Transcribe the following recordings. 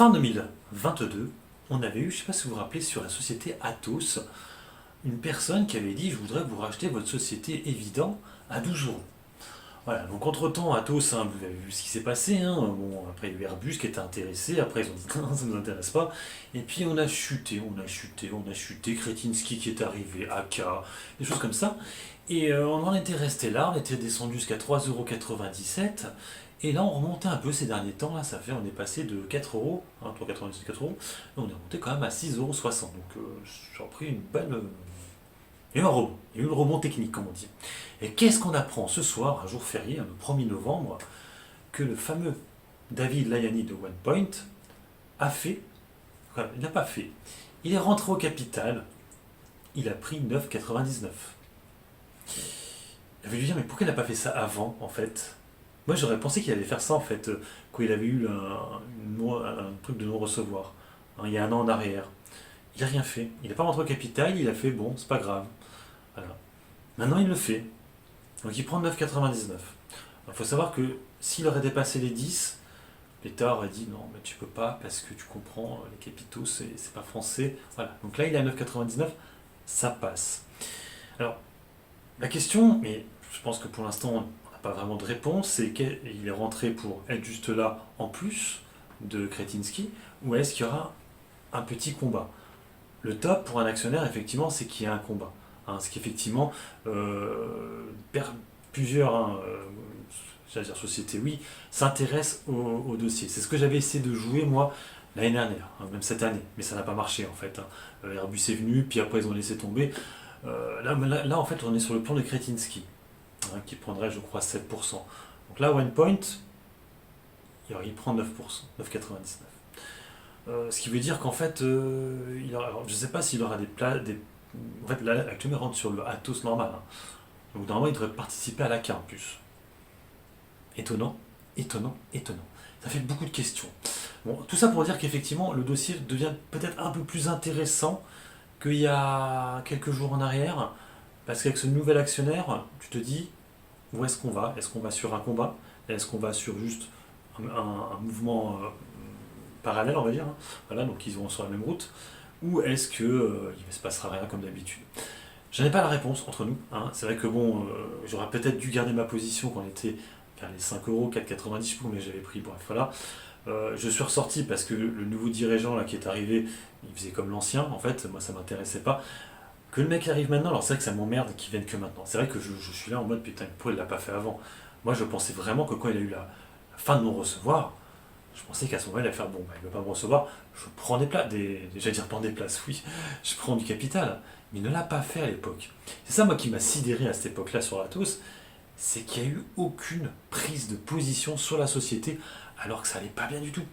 Fin 2022, on avait eu, je ne sais pas si vous vous rappelez, sur la société Atos, une personne qui avait dit je voudrais vous racheter votre société Evident à 12 euros. Voilà, donc entre-temps, Atos, hein, vous avez vu ce qui s'est passé, hein, bon, après il y a eu Airbus qui était intéressé, après ils ont dit non, ça ne nous intéresse pas, et puis on a chuté, Kretinsky qui est arrivé, AK, des choses comme ça, et on en était resté là, on était descendu jusqu'à 3,97 €, et là on remontait un peu ces derniers temps, là ça fait, on est passé de 4 euros, hein, 3,97 4 euros, et on est remonté quand même à 6,60 €, donc j'ai repris une belle. Il y a eu un rebond, il y a eu le rebond technique, comme on dit. Et qu'est-ce qu'on apprend ce soir, un jour férié, le 1er novembre, que le fameux David Layani de OnePoint a fait, enfin, il n'a pas fait, il est rentré au capital, il a pris 9,99. Je vais lui dire, mais pourquoi il n'a pas fait ça avant, en fait? Moi, j'aurais pensé qu'il allait faire ça, en fait, quand il avait eu un truc de non-recevoir, hein, il y a un an en arrière. Il n'a rien fait. Il n'est pas rentré au capital, il a fait, bon, c'est pas grave. Voilà. Maintenant, il le fait. Donc, il prend 9,99. Il faut savoir que s'il aurait dépassé les 10, l'État aurait dit non, mais tu peux pas parce que tu comprends, les capitaux, c'est pas français. Voilà. Donc là, il est à 9,99, ça passe. Alors, la question, mais je pense que pour l'instant, on n'a pas vraiment de réponse, c'est qu'il est rentré pour être juste là en plus de Kretinsky, ou est-ce qu'il y aura un petit combat? Le top pour un actionnaire, effectivement, c'est qu'il y a un combat. Hein, ce qui, effectivement, plusieurs j'allais dire sociétés, oui, s'intéressent au dossier. C'est ce que j'avais essayé de jouer, moi, l'année dernière, hein, même cette année. Mais ça n'a pas marché, en fait. Hein. Airbus est venu, puis après, ils ont laissé tomber. Là, en fait, on est sur le plan de Kretinsky, hein, qui prendrait, je crois, 7%. Donc là, OnePoint, il prend 9%, 9,99. Ce qui veut dire qu'en fait, alors, je ne sais pas s'il aura en fait, là, actuellement, il rentre sur le Atos normal. Hein. Donc normalement, il devrait participer à l'ACA en plus. Étonnant, étonnant, étonnant. Ça fait beaucoup de questions. Bon, tout ça pour dire qu'effectivement, le dossier devient peut-être un peu plus intéressant qu'il y a quelques jours en arrière, parce qu'avec ce nouvel actionnaire, tu te dis, où est-ce qu'on va? Est-ce qu'on va sur un combat? Est-ce qu'on va sur juste un mouvement parallèle, on va dire, hein. Voilà, donc ils vont sur la même route, ou est-ce que il ne se passera rien comme d'habitude? Je n'ai pas la réponse entre nous, hein. C'est vrai que bon, j'aurais peut-être dû garder ma position quand on était vers les 5 euros, 4,90, je sais plus combien j'avais pris, bref, voilà. Je suis ressorti parce que le nouveau dirigeant là qui est arrivé, il faisait comme l'ancien, en fait, moi ça m'intéressait pas. Que le mec arrive maintenant, alors c'est vrai que ça m'emmerde qu'il vienne que maintenant. C'est vrai que je suis là en mode putain, pourquoi il l'a pas fait avant? Moi je pensais vraiment que quand il a eu la fin de non-recevoir, je pensais qu'à ce moment-là, il allait faire bon, bah, il ne veut pas me recevoir, je prends des places, j'allais dire prendre des places, oui, je prends du capital. Mais il ne l'a pas fait à l'époque. C'est ça, moi, qui m'a sidéré à cette époque-là sur Atos, c'est qu'il n'y a eu aucune prise de position sur la société, alors que ça n'allait pas bien du tout.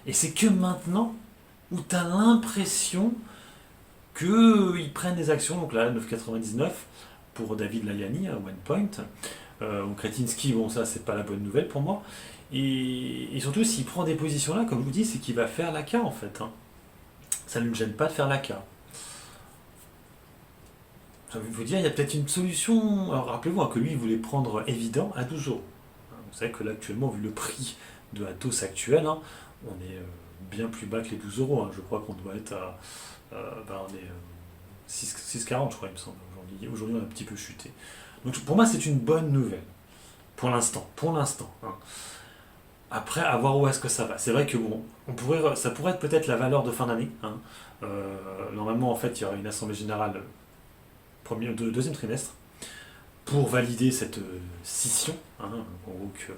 Et c'est que maintenant où tu as l'impression qu'ils prennent des actions, donc là, 9,99 pour David Layani à OnePoint. Kretinsky, bon, ça, c'est pas la bonne nouvelle pour moi. Et surtout, s'il prend des positions là, comme je vous dis, c'est qu'il va faire l'ACA en fait. Hein. Ça ne le gêne pas de faire l'ACA. J'ai envie de vous dire, il y a peut-être une solution. Alors rappelez-vous hein, que lui, il voulait prendre Evident à 12 euros. Vous savez que là, actuellement, vu le prix de Atos actuel, hein, on est bien plus bas que les 12 euros. Hein. Je crois qu'on doit être à. On est 6,40, je crois, il me semble. Aujourd'hui, on a un petit peu chuté. Donc pour moi, c'est une bonne nouvelle. Pour l'instant. Pour l'instant. Hein. Après, à voir où est-ce que ça va. C'est vrai que bon, ça pourrait être peut-être la valeur de fin d'année. Hein. Normalement, en fait, il y aura une assemblée générale deuxième trimestre pour valider cette scission. Hein, en gros, que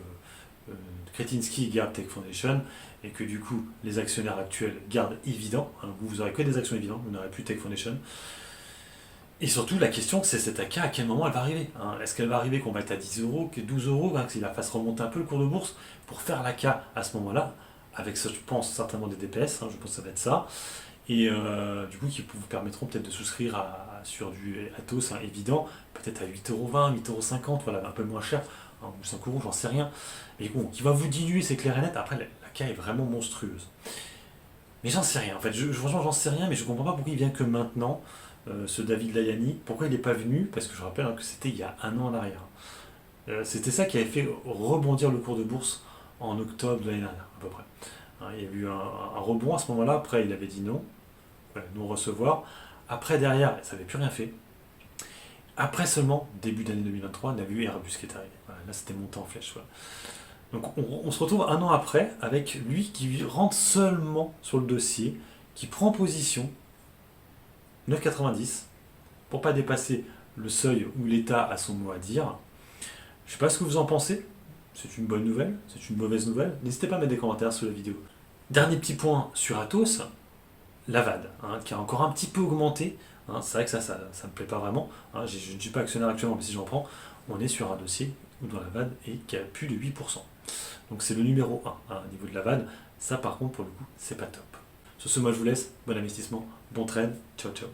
Kretinsky garde Tech Foundation et que du coup, les actionnaires actuels gardent Evident. Hein. Vous aurez que des actions Evident, vous n'aurez plus Tech Foundation. Et surtout, la question, c'est cette ACA, à quel moment elle va arriver hein. Est-ce qu'elle va arriver qu'on va être à 10 euros, 12 euros, hein, qu'il la fasse remonter un peu le cours de bourse pour faire l'ACA à ce moment-là, avec, je pense, certainement des DPS, hein, je pense que ça va être ça, et du coup, qui vous permettront peut-être de souscrire sur du Atos hein, évident, peut-être à 8,20 €, 8,50 €, voilà, un peu moins cher, hein, ou 5 euros, j'en sais rien, mais bon, qui va vous diluer, c'est clair et net. Après, l'ACA est vraiment monstrueuse. Mais j'en sais rien, en fait, franchement, j'en sais rien, mais je comprends pas pourquoi il vient que maintenant. Ce David Layani, pourquoi il n'est pas venu? Parce que je rappelle hein, que c'était il y a un an en arrière. C'était ça qui avait fait rebondir le cours de bourse en octobre de l'année dernière, à peu près. Hein, il y a eu un rebond à ce moment-là. Après, il avait dit non, voilà, non recevoir. Après, derrière, ça n'avait plus rien fait. Après seulement, début d'année 2023, on a vu Airbus qui est arrivé. Voilà, là, c'était monté en flèche. Voilà. Donc on se retrouve un an après avec lui qui rentre seulement sur le dossier, qui prend position 9,90 pour pas dépasser le seuil où l'État a son mot à dire. Je sais pas ce que vous en pensez. C'est une bonne nouvelle, c'est une mauvaise nouvelle. N'hésitez pas à mettre des commentaires sous la vidéo. Dernier petit point sur Atos, la VAD, hein, qui a encore un petit peu augmenté. Hein, c'est vrai que ça me plaît pas vraiment. Hein, je ne suis pas actionnaire actuellement, mais si j'en prends, on est sur un dossier où dans la VAD et qui a plus de 8%. Donc c'est le numéro 1 hein, au niveau de la VAD. Ça par contre pour le coup, c'est pas top. Sur ce, moi je vous laisse. Bon investissement, bon trade. Ciao ciao.